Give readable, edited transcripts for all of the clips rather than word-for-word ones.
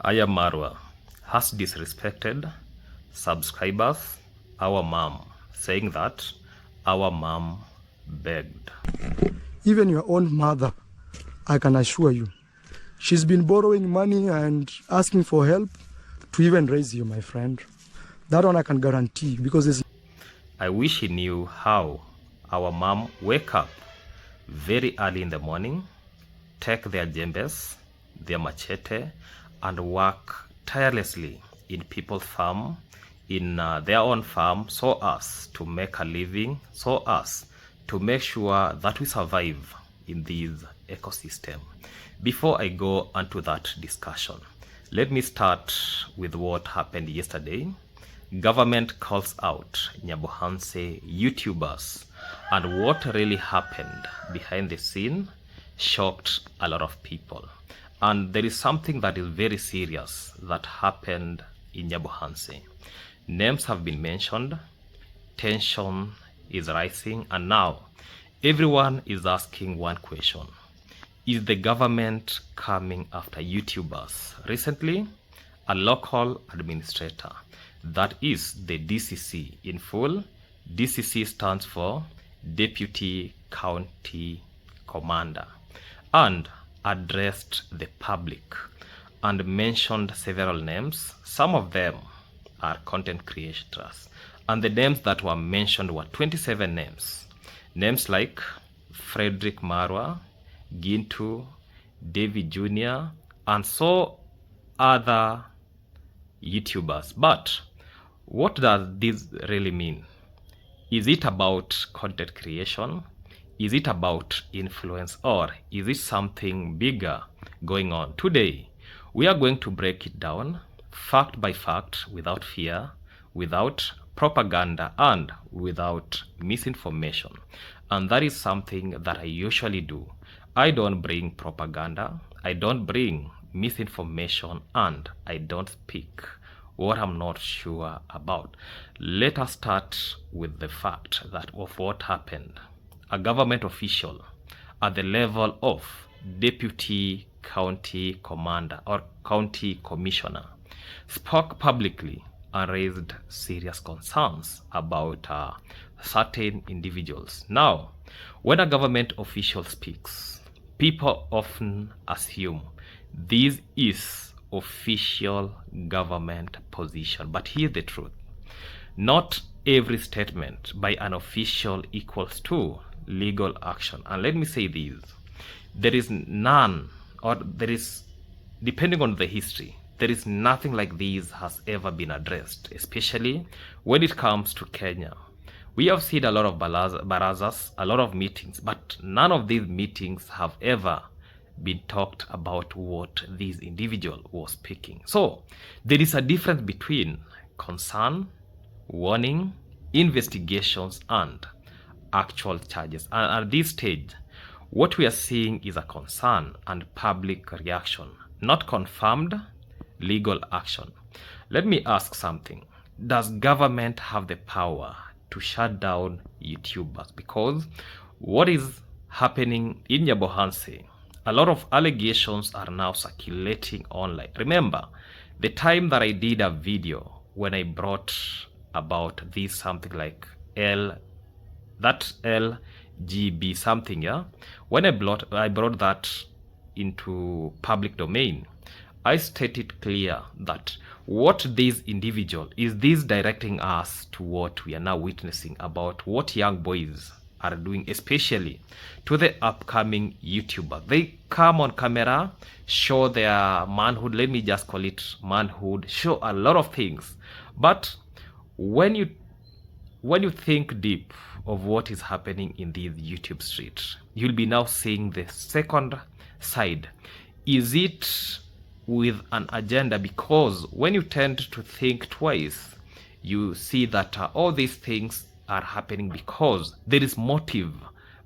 I am Marwa has disrespected subscribers, our mom, saying that our mom begged. Even your own mother, I can assure you, she's been borrowing money and asking for help to even raise you, my friend. That one I can guarantee, because it's... I wish he knew how our mom wake up very early in the morning, take their jembes, their machete, and work tirelessly in people's farm, in their own farm, so as to make a living, so as to make sure that we survive in this ecosystem. Before I go onto that discussion, let me start with what happened yesterday. Government calls out Nyabohanse YouTubers, and what really happened behind the scene shocked a lot of people. And there is something that is very serious that happened in Nyabuhanse. Names have been mentioned, tension is rising, and now everyone is asking one question. Is the government coming after YouTubers? Recently, a local administrator, that is the DCC in full. DCC stands for Deputy County Commander, and addressed the public and mentioned several names. Some of them are content creators, and the names that were mentioned were 27 names. Names like Frederick Marwa, Gintu, David Jr., and so other YouTubers. But what does this really mean? Is it about content creation? Is it about influence, or is it something bigger going on? Today, we are going to break it down fact by fact, without fear, without propaganda, and without misinformation. And that is something that I usually do. I don't bring propaganda, I don't bring misinformation, and I don't speak what I'm not sure about. Let us start with the fact that of what happened. A government official at the level of Deputy County Commander or County Commissioner spoke publicly and raised serious concerns about certain individuals. Now, when a government official speaks, people often assume this is official government position. But here's the truth. Not every statement by an official equals to legal action. And let me say this, there is none, or there is, depending on the history, there is nothing like this has ever been addressed, especially when it comes to Kenya. We have seen a lot of barazas, a lot of meetings, but none of these meetings have ever been talked about what this individual was speaking. So there is a difference between concern, warning, investigations, and actual charges. And at this stage, what we are seeing is a concern and public reaction, not confirmed legal action. Let me ask something. Does government have the power to shut down YouTubers? Because what is happening in Nyabohanse, a lot of allegations are now circulating online. Remember the time that I did a video when I brought about this something like LGB something, yeah? When I brought that into public domain, I stated clear that what this individual is this directing us to what we are now witnessing about what young boys are doing, especially to the upcoming YouTuber. They come on camera, show their manhood, let me just call it manhood, show a lot of things. But when you think deep of what is happening in this YouTube street, you'll be now seeing the second side. Is it with an agenda? Because when you tend to think twice, you see that all these things are happening because there is motive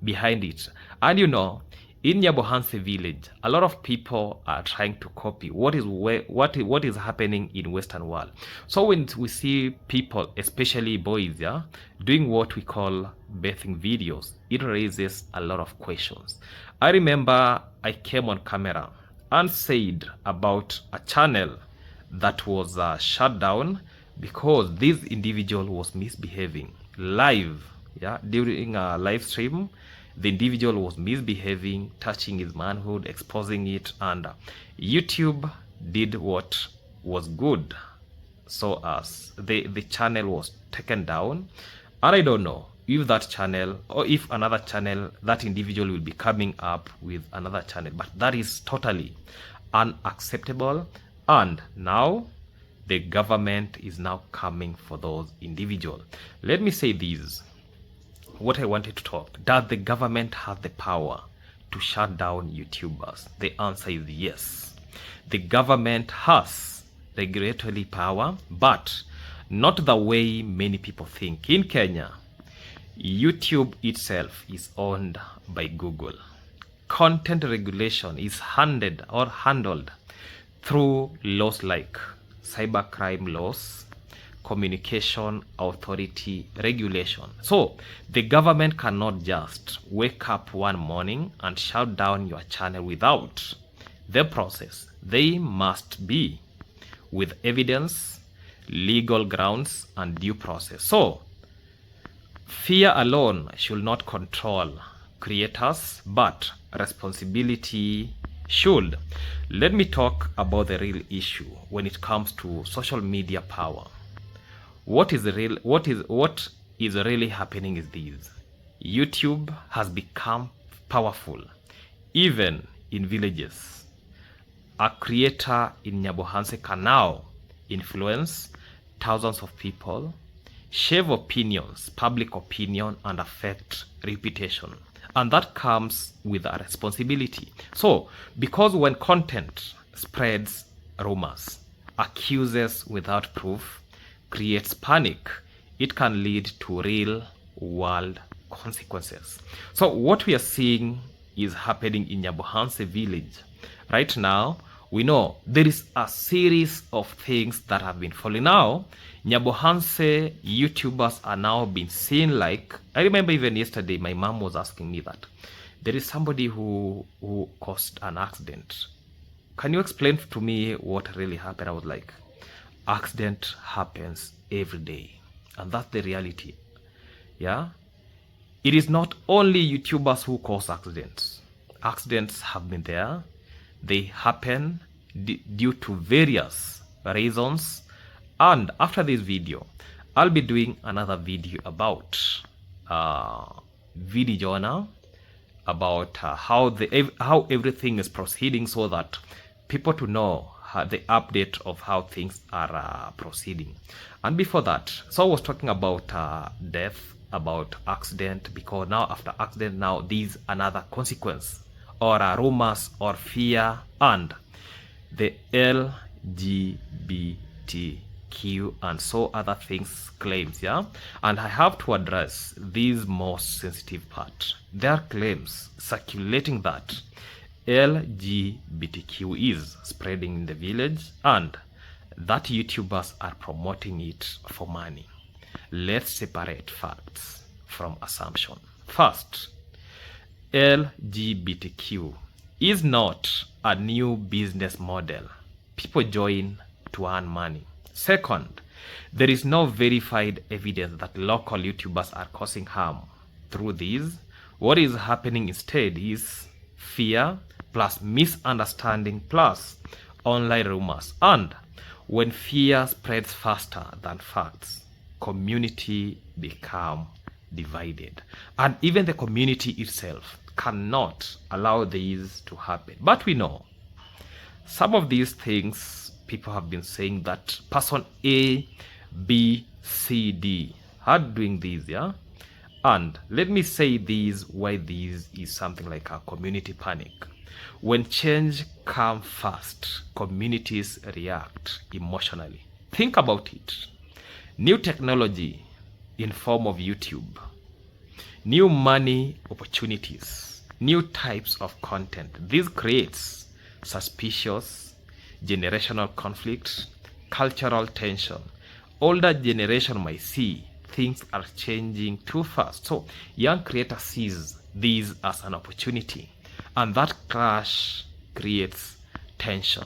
behind it. And you know, in Nyabohanse village, a lot of people are trying to copy what is happening in Western world. So when we see people, especially boys, yeah, doing what we call bathing videos, it raises a lot of questions. I remember I came on camera and said about a channel that was shut down because this individual was misbehaving live. Yeah, during a live stream, the individual was misbehaving, touching his manhood, exposing it, and YouTube did what was good. So as the channel was taken down, and I don't know if that channel or if another channel, that individual will be coming up with another channel, but that is totally unacceptable. And now the government is now coming for those individuals. Let me say this, what I wanted to talk. Does the government have the power to shut down YouTubers? The answer is yes. The government has regulatory power, but not the way many people think. In Kenya, YouTube itself is owned by Google. Content regulation is handled through laws like cybercrime laws, communication authority regulation. So the government cannot just wake up one morning and shut down your channel without the process. They must be with evidence, legal grounds, and due process. So fear alone should not control creators, but responsibility should. Let me talk about the real issue when it comes to social media power. What is really happening is this. YouTube has become powerful even in villages. A creator in Nyabohanse can now influence thousands of people, shape opinions, public opinion, and affect reputation. And that comes with a responsibility. So, because when content spreads rumors, accuses without proof, creates panic, it can lead to real world consequences. So what we are seeing is happening in Nyabuhanse village. Right now, we know there is a series of things that have been falling. Now, Nyabuhanse YouTubers are now being seen like, I remember even yesterday, my mom was asking me that there is somebody who caused an accident. Can you explain to me what really happened? I was like, accident happens every day, and that's the reality. Yeah, it is not only YouTubers who cause accidents. Accidents have been there. They happen due to various reasons. And after this video, I'll be doing another video about video journal, about how everything is proceeding, so that people to know the update of how things are proceeding. And before that, so I was talking about death, about accident, because now after accident, now these another consequence or rumors or fear, and the LGBTQ and so other things claims. Yeah, and I have to address this most sensitive part. There are claims circulating that LGBTQ is spreading in the village and that YouTubers are promoting it for money. Let's separate facts from assumption. First, LGBTQ is not a new business model people join to earn money. Second, there is no verified evidence that local YouTubers are causing harm through these. What is happening instead is fear plus misunderstanding plus online rumors. And when fear spreads faster than facts, community become divided, and even the community itself cannot allow these to happen. But we know some of these things people have been saying that person A, B, C, D are doing these. Yeah, and let me say these, why this is something like a community panic. When change comes fast, communities react emotionally. Think about it. New technology in form of YouTube, new money opportunities, new types of content. This creates suspicious, generational conflict, cultural tension. Older generation might see things are changing too fast. So young creators sees these as an opportunity, and that clash creates tension.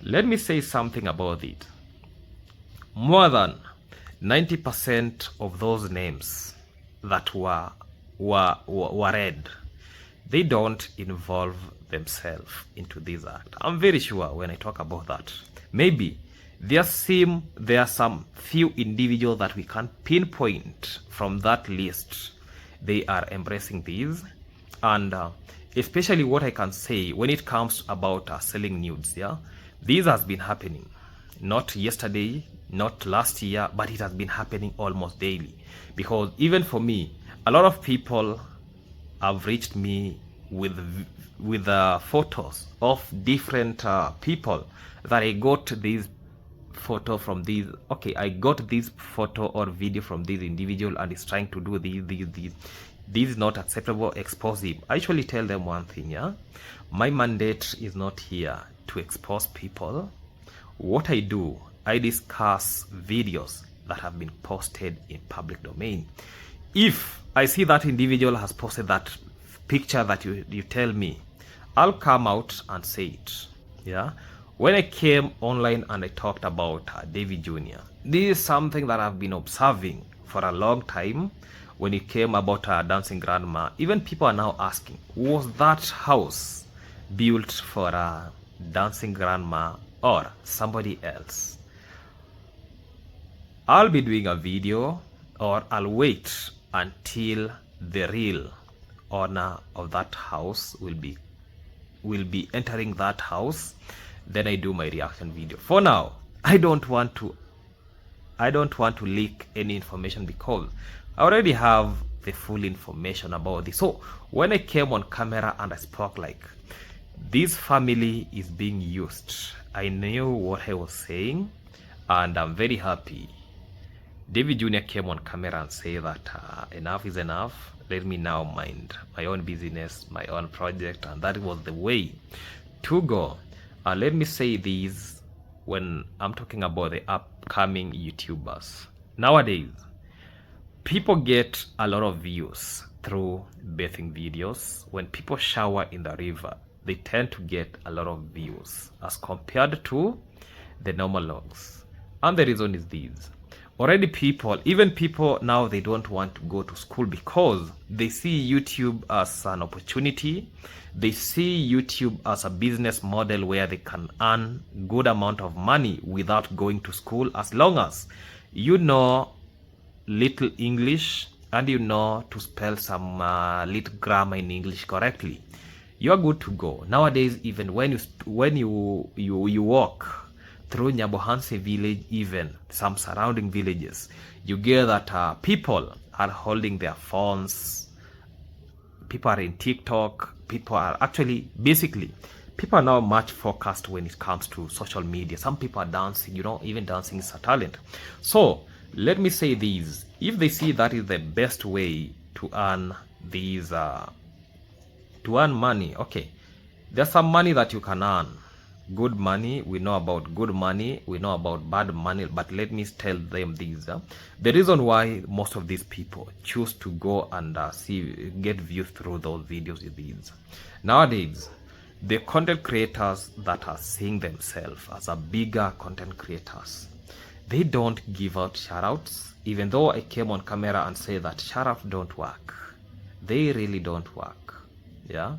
Let me say something about it. More than 90% of those names that were read, they don't involve themselves into this act. I'm very sure when I talk about that, maybe there are some few individuals that we can pinpoint from that list. They are embracing these, and especially what I can say when it comes about selling nudes, yeah, this has been happening, not yesterday, not last year, but it has been happening almost daily. Because even for me, a lot of people have reached me with photos of different people that I got this photo from these. Okay, I got this photo or video from this individual and is trying to do these. This is not acceptable, expose him. I actually tell them one thing, yeah, my mandate is not here to expose people. What I do, I discuss videos that have been posted in public domain. If I see that individual has posted that picture that you tell me, I'll come out and say it. Yeah. When I came online and I talked about David Jr., this is something that I've been observing for a long time. When it came about dancing grandma, even people are now asking, was that house built for a dancing grandma or somebody else? I'll be doing a video, or I'll wait until the real owner of that house will be entering that house, then I do my reaction video. For now, I don't want to leak any information because I already have the full information about this. So when I came on camera and I spoke like this family is being used, I knew what I was saying, and I'm very happy David Jr. came on camera and said that enough is enough. Let me now mind my own business, my own project, and that was the way to go. Let me say this when I'm talking about the upcoming YouTubers. Nowadays, people get a lot of views through bathing videos. When people shower in the river, they tend to get a lot of views as compared to the normal logs. And the reason is this. Already even people now, they don't want to go to school because they see YouTube as an opportunity. They see YouTube as a business model where they can earn good amount of money without going to school, as long as you know little English and you know to spell some little grammar in English correctly. You're good to go. Nowadays, even when you walk through Nyabohanse village, even some surrounding villages, you get that people are holding their phones, people are in TikTok, people are basically people are now much focused when it comes to social media. Some people are dancing, even dancing is a talent. So let me say this, if they see that is the best way to earn these to earn money, okay, there's some money that you can earn. Good money, we know about good money, we know about bad money, but let me tell them this. The reason why most of these people choose to go and get views through those videos is this. Nowadays, the content creators that are seeing themselves as a bigger content creators, they don't give out shoutouts, even though I came on camera and say that shoutouts don't work. They really don't work. Yeah.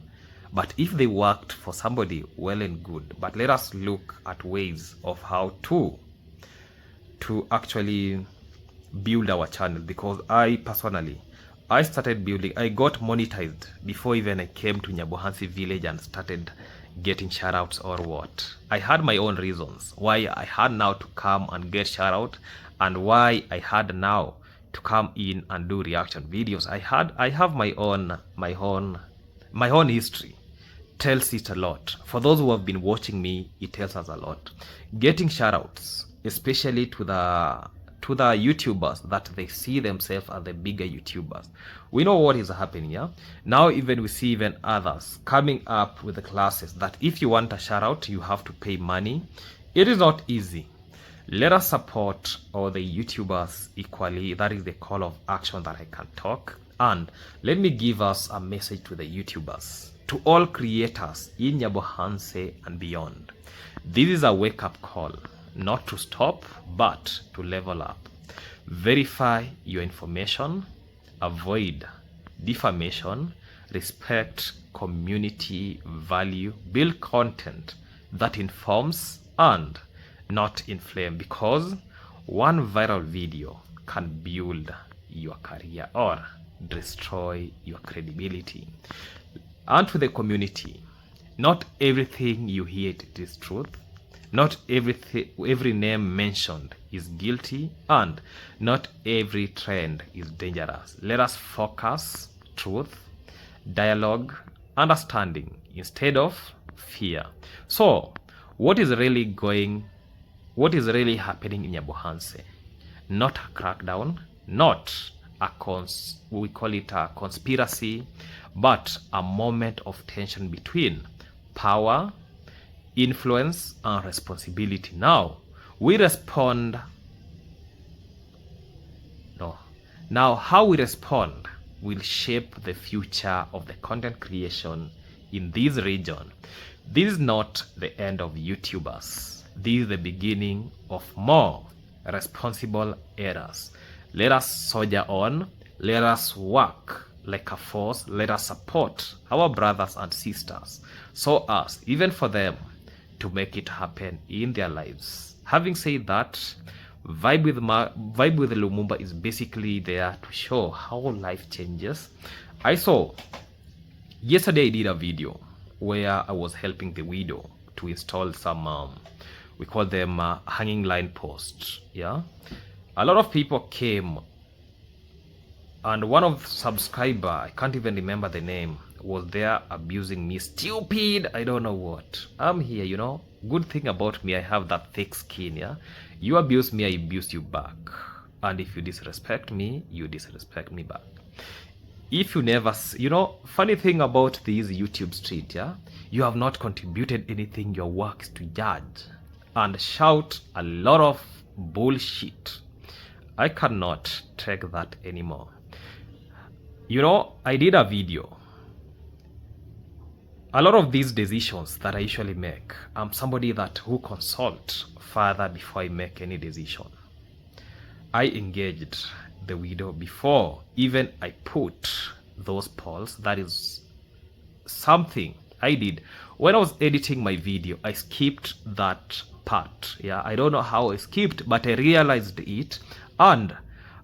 But if they worked for somebody, well and good. But let us look at ways of how to actually build our channel. Because I personally, I started building, I got monetized before even I came to Nyabuhansi village and started getting shoutouts or what. I had my own reasons why I had now to come and get shoutout, and why I had now to come in and do reaction videos. I have my own history. Tells it a lot. For those who have been watching me, it tells us a lot. Getting shoutouts, especially to the YouTubers that they see themselves as the bigger YouTubers. We know what is happening, yeah? Now even we see even others coming up with the classes that if you want a shoutout, you have to pay money. It is not easy. Let us support all the YouTubers equally. That is the call of action that I can talk. And let me give us a message to the YouTubers, to all creators in Nyabohanse and beyond. This is a wake-up call, not to stop, but to level up. Verify your information, avoid defamation, respect community value, build content that informs and not inflame, because one viral video can build your career or destroy your credibility. And to the community, not everything you hear it is truth. Not every name mentioned is guilty, and not every trend is dangerous. Let us focus truth, dialogue, understanding instead of fear. So, what is really happening in Nyabohanse? Not a crackdown, not we call it a conspiracy, but a moment of tension between power, influence, and responsibility. Now how we respond will shape the future of the content creation in this region. This is not the end of YouTubers. This is the beginning of more responsible eras. Let us soldier on. Let us work like a force. Let us support our brothers and sisters, so as even for them to make it happen in their lives. Having said that, Vibe with Lumumba is basically there to show how life changes. Yesterday I did a video where I was helping the widow to install some we call them hanging line posts. Yeah, a lot of people came, and one of the subscriber, I can't even remember the name, was there abusing me. Stupid, I don't know what. I'm here, you know. Good thing about me, I have that thick skin. Yeah, you abuse me, I abuse you back, and if you disrespect me, you disrespect me back. If you never, funny thing about this YouTube street, yeah, you have not contributed anything. Your work is to judge and shout a lot of bullshit. I cannot take that anymore. I did a video. A lot of these decisions that I usually make, I'm somebody who consult further before I make any decision. I engaged the widow before even I put those polls. That is something I did. When I was editing my video, I skipped that part. Yeah, I don't know how I skipped, but I realized it, and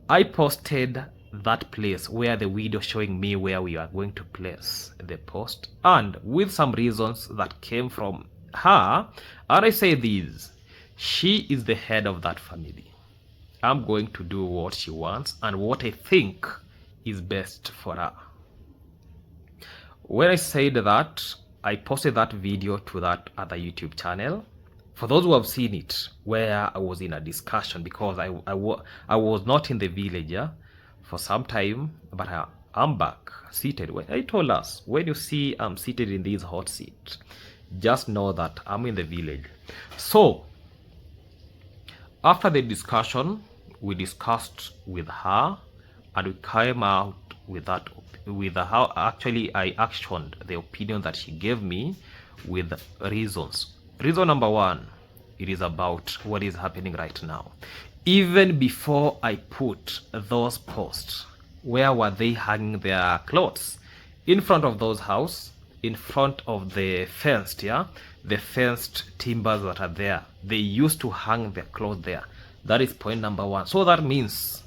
I posted that place where the video showing me where we are going to place the post, and with some reasons that came from her. And I say this: she is the head of that family. I'm going to do what she wants and what I think is best for her. When I said that, I posted that video to that other YouTube channel. For those who have seen it, where I was in a discussion, because I was not in the village, yeah, for some time, but I'm back seated. When I told us, when you see I'm seated in this hot seat, just know that I'm in the village. So after the discussion, we discussed with her, and we came out with how actually I actioned the opinion that she gave me with reasons. Reason number one, it is about what is happening right now. Even before I put those posts, where were they hanging their clothes? In front of those houses, in front of the fenced, the fenced timbers that are there. They used to hang their clothes there. That is point number one. So that means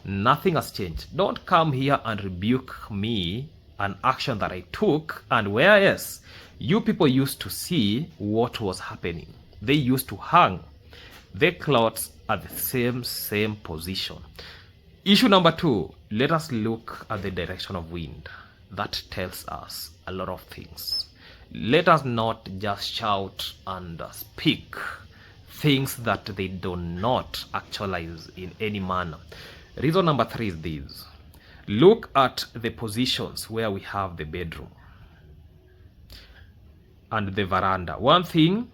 nothing has changed. Don't come here and rebuke me, an action that I took, and whereas you people used to see what was happening. They used to hang their clothes at the same position. Issue number two, let us look at the direction of wind. That tells us a lot of things. Let us not just shout and speak things that they do not actualize in any manner. Reason number three is this: look at the positions where we have the bedroom and the veranda. One thing,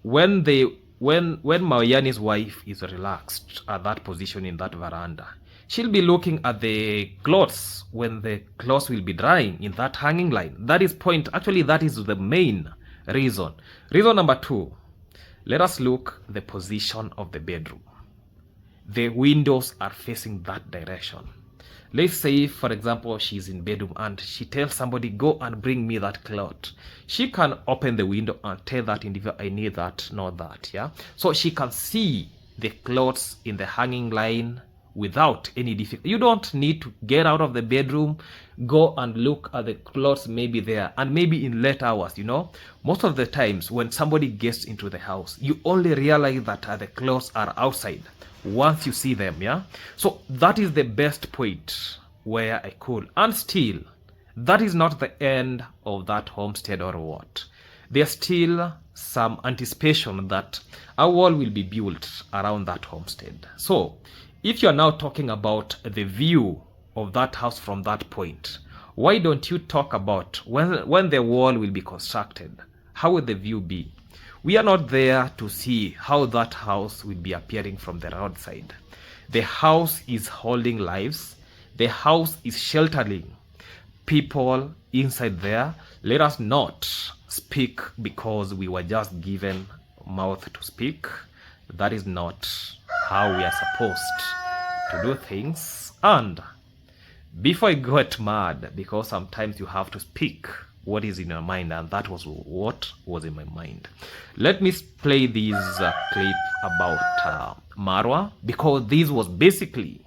when Mayani's wife is relaxed at that position in that veranda, she'll be looking at the clothes when the clothes will be drying in that hanging line. That is point. Actually, that is the main reason. Reason number two, Let us look the position of the bedroom. The windows are facing that direction. Let's say, for example, she's in bedroom and she tells somebody, go and bring me that cloth. She can open the window and tell that individual, I need that, not that, yeah? So she can see the clothes in the hanging line without any difficulty. You don't need to get out of the bedroom, go and look at the clothes maybe there, and maybe in late hours, you know? Most of the times when somebody gets into the house, you only realize that the clothes are outside once you see them, yeah? So that is the best point where I could. And still, that is not the end of that homestead or what. There's still some anticipation that a wall will be built around that homestead. So if you're now talking about the view of that house from that point, why don't you talk about when the wall will be constructed? How will the view be? We are not there to see how that house will be appearing from the roadside. The house is holding lives. The house is sheltering people inside there. Let us not speak because we were just given mouth to speak. That is not how we are supposed to do things. And before I got mad, because sometimes you have to speak what is in your mind, and that was what was in my mind. Let me play this clip about Marwa, because this was basically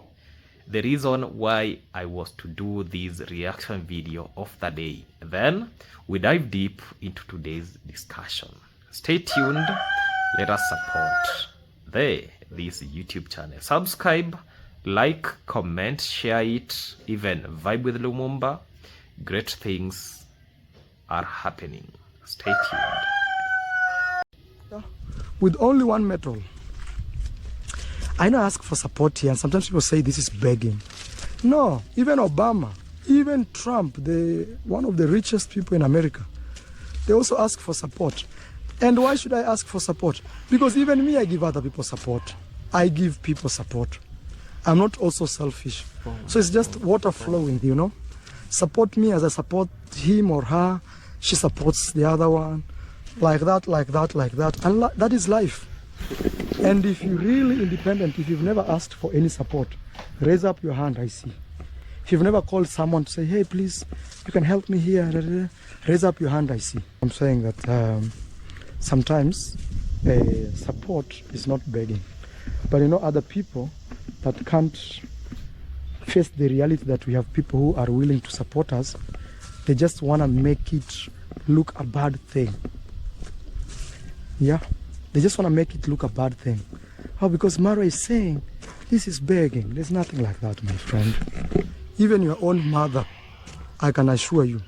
the reason why I was to do this reaction video of the day. Then we dive deep into today's discussion. Stay tuned. Let us support this YouTube channel. Subscribe, like, comment, share it, even vibe with Lumumba. Great things are happening. Stay tuned. With only one metal. I know I ask for support here, and sometimes people say this is begging. No, even Obama, even Trump, one of the richest people in America, they also ask for support. And why should I ask for support? Because even me, I give other people support. I give people support. I'm not also selfish. So it's just water flowing, you know. Support me as I support him or her. She supports the other one. Like that, like that, like that. And that is life. And if you're really independent, if you've never asked for any support, raise up your hand, I see. If you've never called someone to say, hey, please, you can help me here, raise up your hand, I see. I'm saying that sometimes support is not begging. But you know, other people that can't face the reality that we have people who are willing to support us, they just want to make it look a bad thing. Yeah, they just want to make it look a bad thing. Oh, because Marwa is saying this is begging. There's nothing like that, my friend. Even your own mother, I can assure you,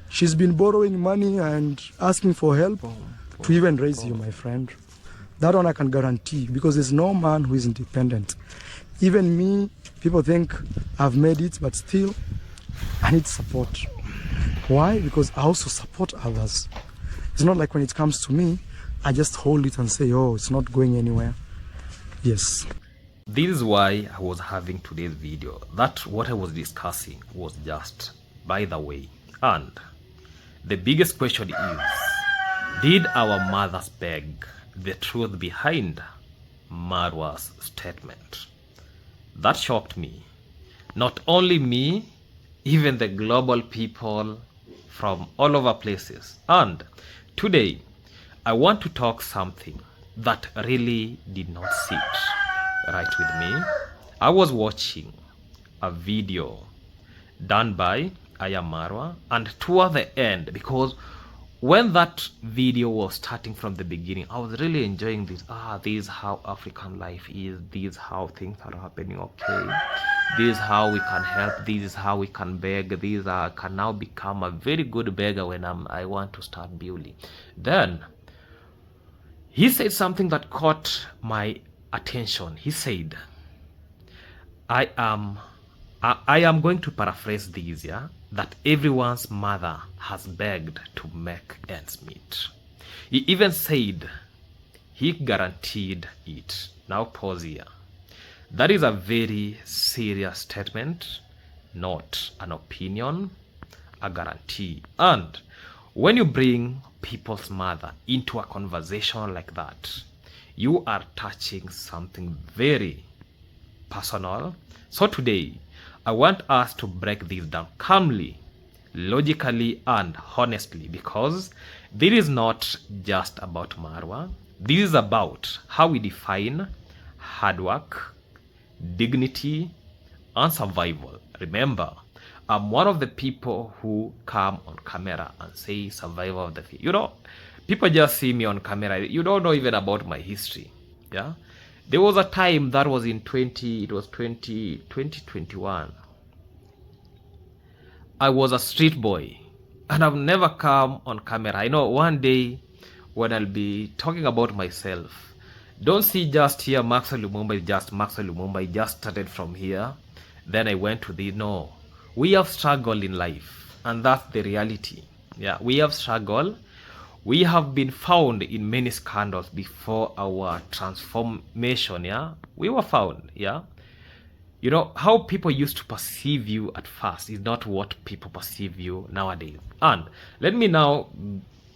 she's been borrowing money and asking for help to even raise you, my friend. That one I can guarantee, because there's no man who is independent. Even me, people think I've made it, but still I need support. Why? Because I also support others. It's not like when it comes to me, I just hold it and say, oh, it's not going anywhere. Yes. This is why I was having today's video. That what I was discussing was just by the way. And the biggest question is, did our mothers beg? The truth behind Marwa's statement. That shocked me. Not only me, even the global people from all over places. And today, I want to talk something that really did not sit right with me. I was watching a video done by Marwa, and toward the end, because when that video was starting from the beginning, I was really enjoying this. This is how African life is. This is how things are happening. Okay, this is how we can help. This is how we can beg. This can now become a very good beggar when I want to start building. Then he said something that caught my attention. He said, I am going to paraphrase these, yeah, that everyone's mother has begged to make ends meet. He even said he guaranteed it. Now pause here. That is a very serious statement, not an opinion, a guarantee. And when you bring people's mother into a conversation like that, you are touching something very personal. So today, I want us to break this down calmly, logically, and honestly, because this is not just about Marwa. This is about how we define hard work, dignity, and survival. Remember, I'm one of the people who come on camera and say survival of the fittest. You know, people just see me on camera. You don't know even about my history. Yeah. There was a time that was in 2021. I was a street boy and I've never come on camera. I know one day when I'll be talking about myself, don't see just here Maxwell Lumumba is just Maxwell Lumumba. I just started from here. Then I went to the, no. We have struggled in life, and that's the reality. Yeah, we have struggled. We have been found in many scandals before our transformation. Yeah, we were found. Yeah, you know how people used to perceive you at first is not what people perceive you nowadays. And let me now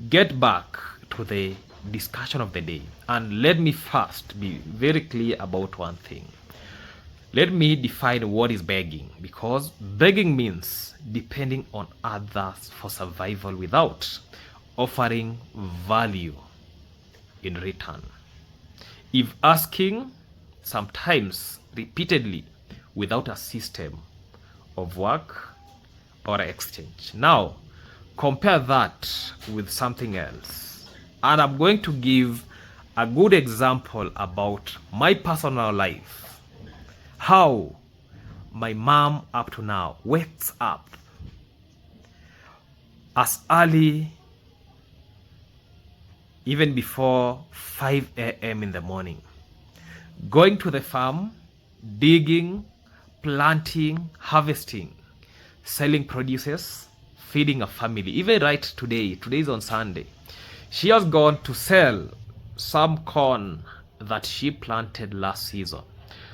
get back to the discussion of the day, and let me first be very clear about one thing. Let me define what is begging, because begging means depending on others for survival without offering value in return. If asking, sometimes repeatedly, without a system of work or exchange. Now, compare that with something else. And I'm going to give a good example about my personal life. How my mom up to now wakes up as early, even before 5 a.m. in the morning, going to the farm, digging, planting, harvesting, selling produces, feeding a family. Even right today is on Sunday, she has gone to sell some corn that she planted last season.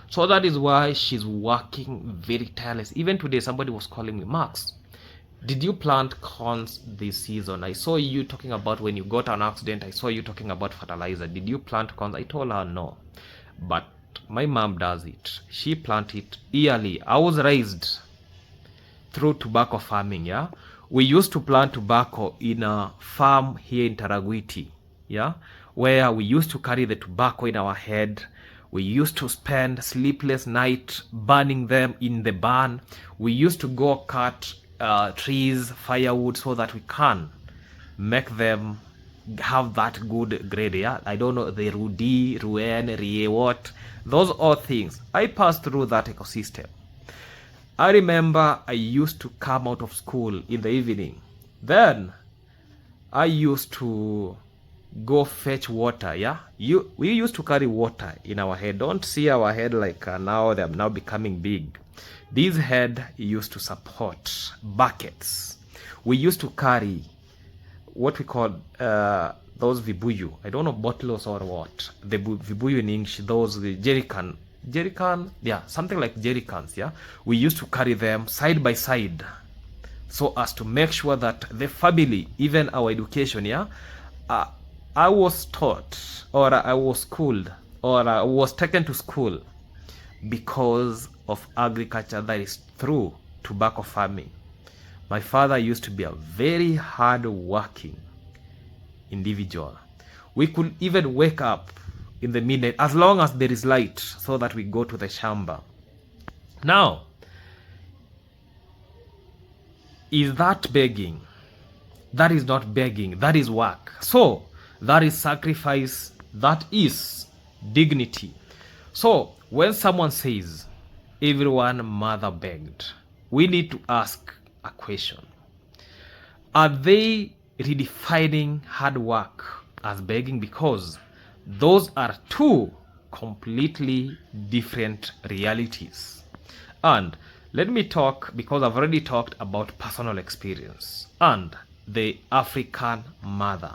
So that is why she's working very tireless. Even today, somebody was calling me, Max, did you plant corns this season? I saw you talking about when you got an accident. I saw you talking about fertilizer. Did you plant corns? I told her no. But my mom does it. She plants it yearly. I was raised through tobacco farming, yeah? We used to plant tobacco in a farm here in Taragwiti, yeah? Where we used to carry the tobacco in our head. We used to spend sleepless nights burning them in the barn. We used to go cut trees, firewood, so that we can make them have that good grade. Yeah, I don't know, the Rudi, Ruen, Rie, what, those all things. I passed through that ecosystem. I remember I used to come out of school in the evening. Then I used to go fetch water. Yeah, we used to carry water in our head. Don't see our head like now they are now becoming big. This head used to support buckets. We used to carry what we call those vibuyu. I don't know, bottles or what. The vibuyu in English, those jerrycan, yeah, something like jerrycans. Yeah, we used to carry them side by side, so as to make sure that the family, even our education, yeah, I was taught, or I was schooled, or I was taken to school because of agriculture, that is through tobacco farming. My father used to be a very hard-working individual. We could even wake up in the midnight as long as there is light, so that we go to the shamba. Now, is that begging? That is not begging, that is work. So that is sacrifice, that is dignity. So when someone says everyone mother begged, we need to ask a question. Are they redefining hard work as begging? Because those are two completely different realities. And let me talk, because I've already talked about personal experience and the African mother.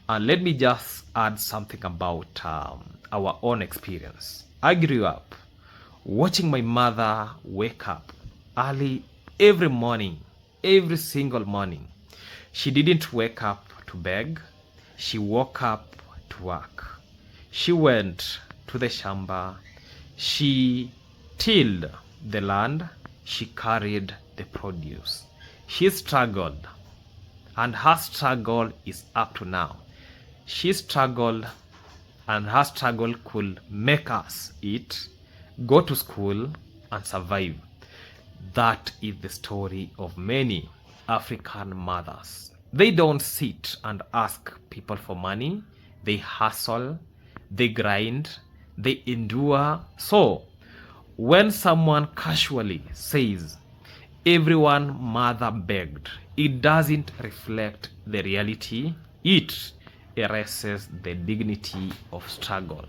And let me just add something about our own experience. I grew up watching my mother wake up early every morning, every single morning. She didn't wake up to beg. She woke up to work. She went to the shamba, she tilled the land, she carried the produce. She struggled, and her struggle is up to now. She struggled, and her struggle could make us eat, go to school, and survive. That is the story of many African mothers. They don't sit and ask people for money. They hustle, they grind, they endure. So, when someone casually says, everyone mother begged, it doesn't reflect the reality. It erases the dignity of struggle.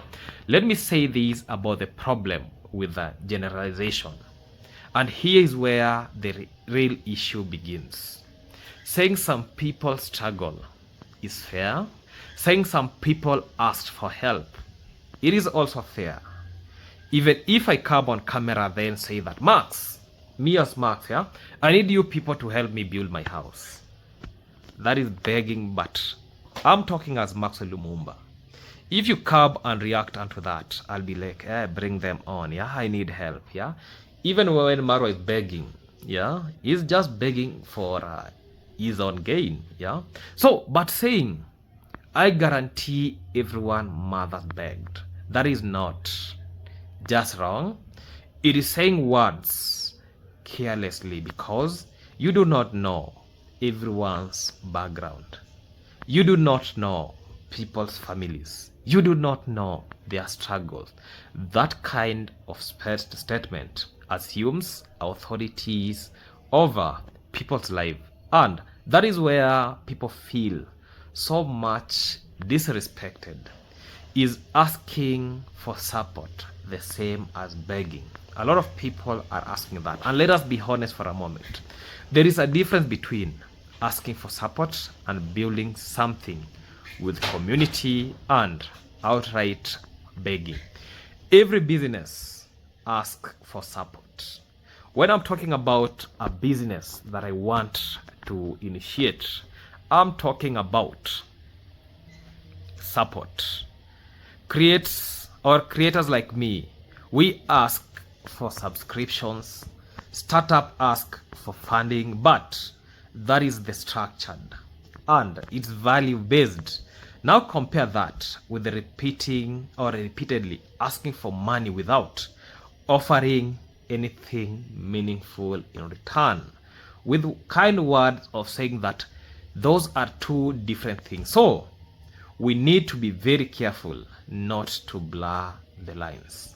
Let me say this about the problem with the generalization. And here is where the real issue begins. Saying some people struggle is fair. Saying some people asked for help, it is also fair. Even if I come on camera then say that, Max, me as Max, yeah, I need you people to help me build my house. That is begging, but I'm talking as Max Lumumba. If you come and react onto that, I'll be like, bring them on, yeah, I need help, yeah. Even when Marwa is begging, yeah, he's just begging for his own gain, yeah. So, but saying, I guarantee everyone mothers begged, that is not just wrong. It is saying words carelessly because you do not know everyone's background. You do not know people's families. You do not know their struggles. That kind of statement assumes authorities over people's life, and that is where people feel so much disrespected. Is asking for support the same as begging? A lot of people are asking that, and let us be honest for a moment. There is a difference between asking for support and building something with community and outright begging. Every business asks for support. When I'm talking about a business that I want to initiate, I'm talking about support. Creators like me, we ask for subscriptions. Startup ask for funding, but that is the structured and it's value based. Now compare that with the repeatedly asking for money without offering anything meaningful in return, with kind words of saying that those are two different things. So we need to be very careful not to blur the lines.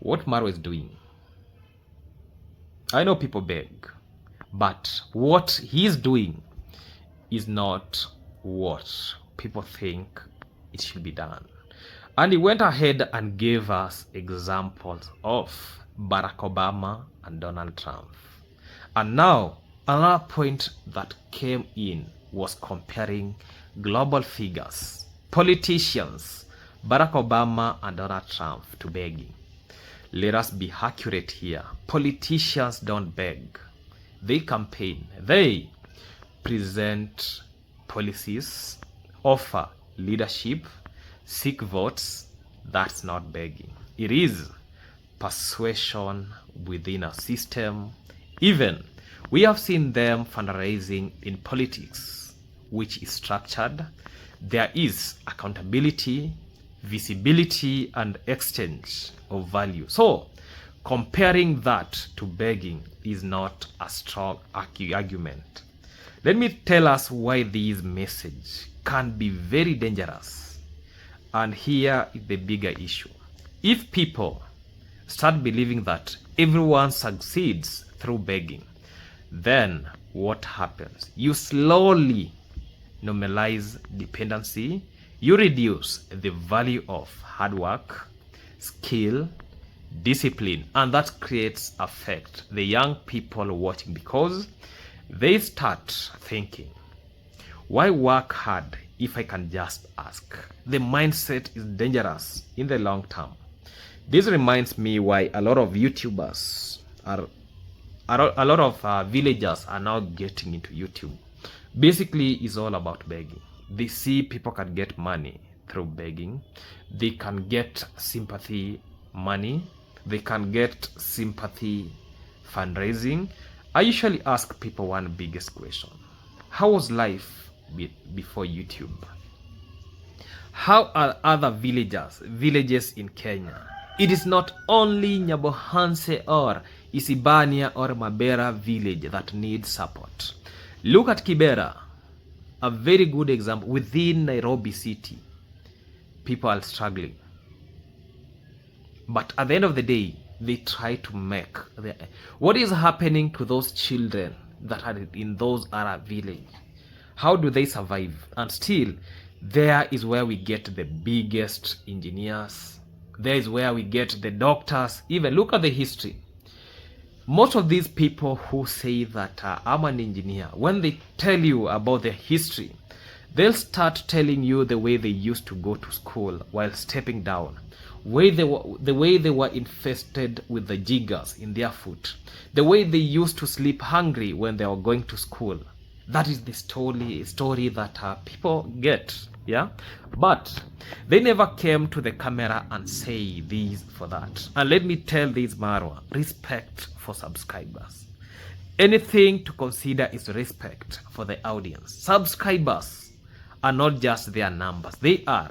What Marwa is doing, I know people beg, but what he's doing is not what people think it should be done. And he went ahead and gave us examples of Barack Obama and Donald Trump. And now another point that came in was comparing global figures, politicians, Barack Obama and Donald Trump, to begging. Let us be accurate here. Politicians don't beg. They campaign. They present policies, offer leadership, seek votes. That's not begging. It is persuasion within a system. Even we have seen them fundraising in politics, which is structured. There is accountability, visibility, and exchange of value. So comparing that to begging is not a strong argument. Let me tell us why this message can be very dangerous. And here is the bigger issue. If people start believing that everyone succeeds through begging, then what happens? You slowly normalize dependency. You reduce the value of hard work, skill, discipline, and that creates affect the young people watching, because they start thinking, why work hard if I can just ask? The mindset is dangerous in the long term. This reminds me why a lot of YouTubers a lot of villagers are now getting into YouTube. Basically, it's all about begging. They see people can get money through begging. They can get sympathy money. They can get sympathy fundraising. I usually ask people one biggest question: how was life before YouTube? How are other villages in Kenya? It is not only Nyabohanse or Isibania or Mabera village that needs support. Look at Kibera, a very good example. Within Nairobi city, people are struggling. But at the end of the day, they try to make what is happening to those children that are in those other villages. How do they survive? And still, there is where we get the biggest engineers. There is where we get the doctors. Even look at the history. Most of these people who say that I'm an engineer, when they tell you about their history, they'll start telling you the way they used to go to school while stepping down, the way they were infested with the jiggers in their foot, the way they used to sleep hungry when they were going to school. That is the story that people get, yeah? But they never came to the camera and say this for that. And let me tell this, Marwa, respect for subscribers. Anything to consider is respect for the audience. Subscribers are not just their numbers. They are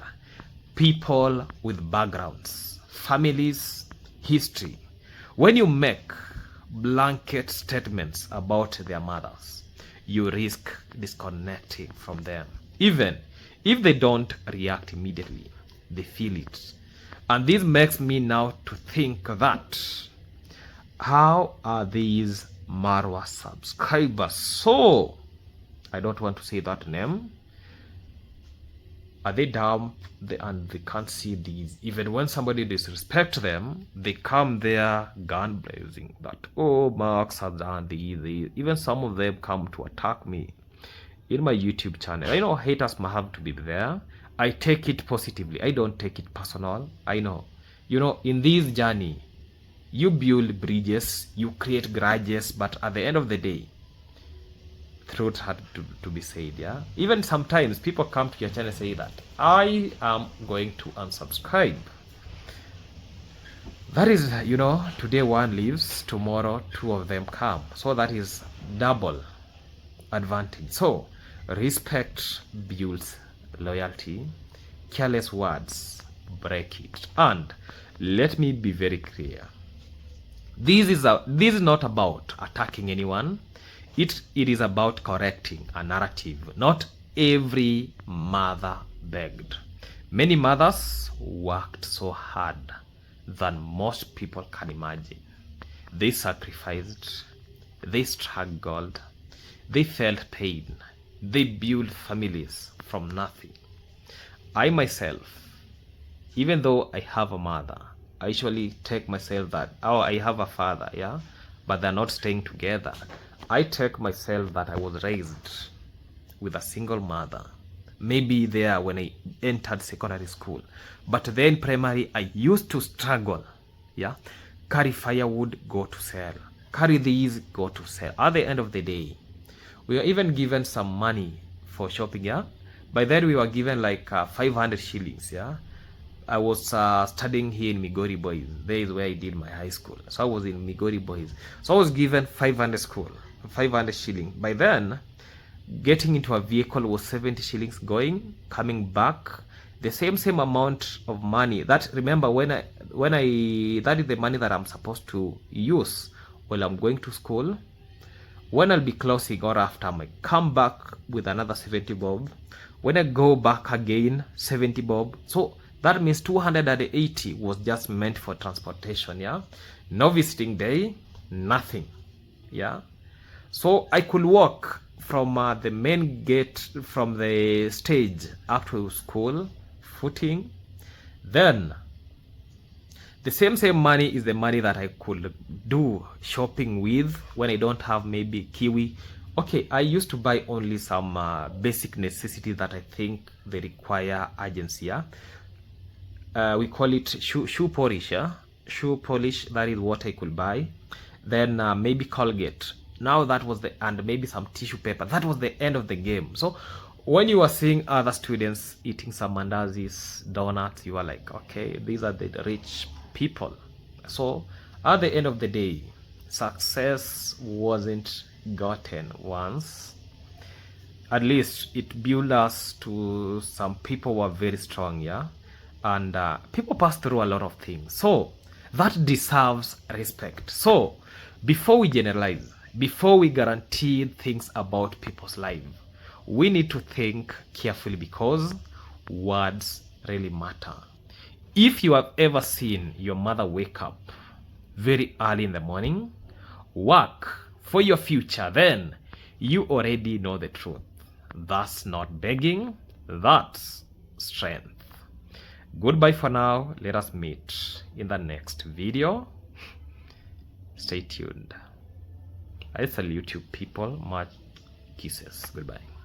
people with backgrounds, families, history. When you make blanket statements about their mothers, you risk disconnecting from them. Even if they don't react immediately, they feel it. And this makes me now to think that, how are these Marwa subscribers so, I don't want to say that name, are they dumb and they can't see these? Even when somebody disrespects them, they come there gun blazing that, oh, Marx has done these. Even some of them come to attack me in my YouTube channel. I know haters might have to be there. I take it positively. I don't take it personal. I know. You know, in this journey, you build bridges, you create grudges, but at the end of the day, truth had to be said, yeah? Even sometimes people come to your channel and say that, I am going to unsubscribe. That is, you know, today one leaves, tomorrow two of them come. So that is double advantage. So, respect builds loyalty. Careless words break it. And let me be very clear. This is not about attacking anyone. It is about correcting a narrative. Not every mother begged. Many mothers worked so hard than most people can imagine. They sacrificed, they struggled, they felt pain, they built families from nothing. I myself, even though I have a mother, I usually take myself that, oh, I have a father, yeah, but they're not staying together. I take myself that I was raised with a single mother. Maybe there when I entered secondary school. But then primary, I used to struggle. Yeah. Carry firewood, go to sell. Carry these, go to sell. At the end of the day, we were even given some money for shopping. Yeah. By then we were given like 500 shillings. Yeah. I was studying here in Migori Boys. There is where I did my high school. So I was in Migori Boys. So I was given 500 shillings. By then, getting into a vehicle was 70 shillings going, coming back, the same amount of money. That, remember, that is the money that I'm supposed to use while I'm going to school. When I'll be closing or after, I might come back with another 70 bob. When I go back again, 70 bob. So that means 280 was just meant for transportation, yeah? No visiting day, nothing, yeah? So I could walk from the main gate, from the stage up to school, footing. Then the same money is the money that I could do shopping with when I don't have maybe kiwi. Okay, I used to buy only some basic necessities that I think they require urgency, yeah? We call it shoe polish, yeah? Shoe polish, that is what I could buy. Then maybe Colgate. Now that was and maybe some tissue paper. That was the end of the game. So when you are seeing other students eating some mandazis, donuts, you are like, okay, these are the rich people. So at the end of the day, success wasn't gotten once. At least it built us to some people who are very strong, yeah? And people pass through a lot of things. So that deserves respect. So before we generalize, before we guarantee things about people's life, we need to think carefully, because words really matter. If you have ever seen your mother wake up very early in the morning, work for your future, then you already know the truth. That's not begging, that's strength. Goodbye for now. Let us meet in the next video. Stay tuned. I salute you people. Much kisses. Goodbye.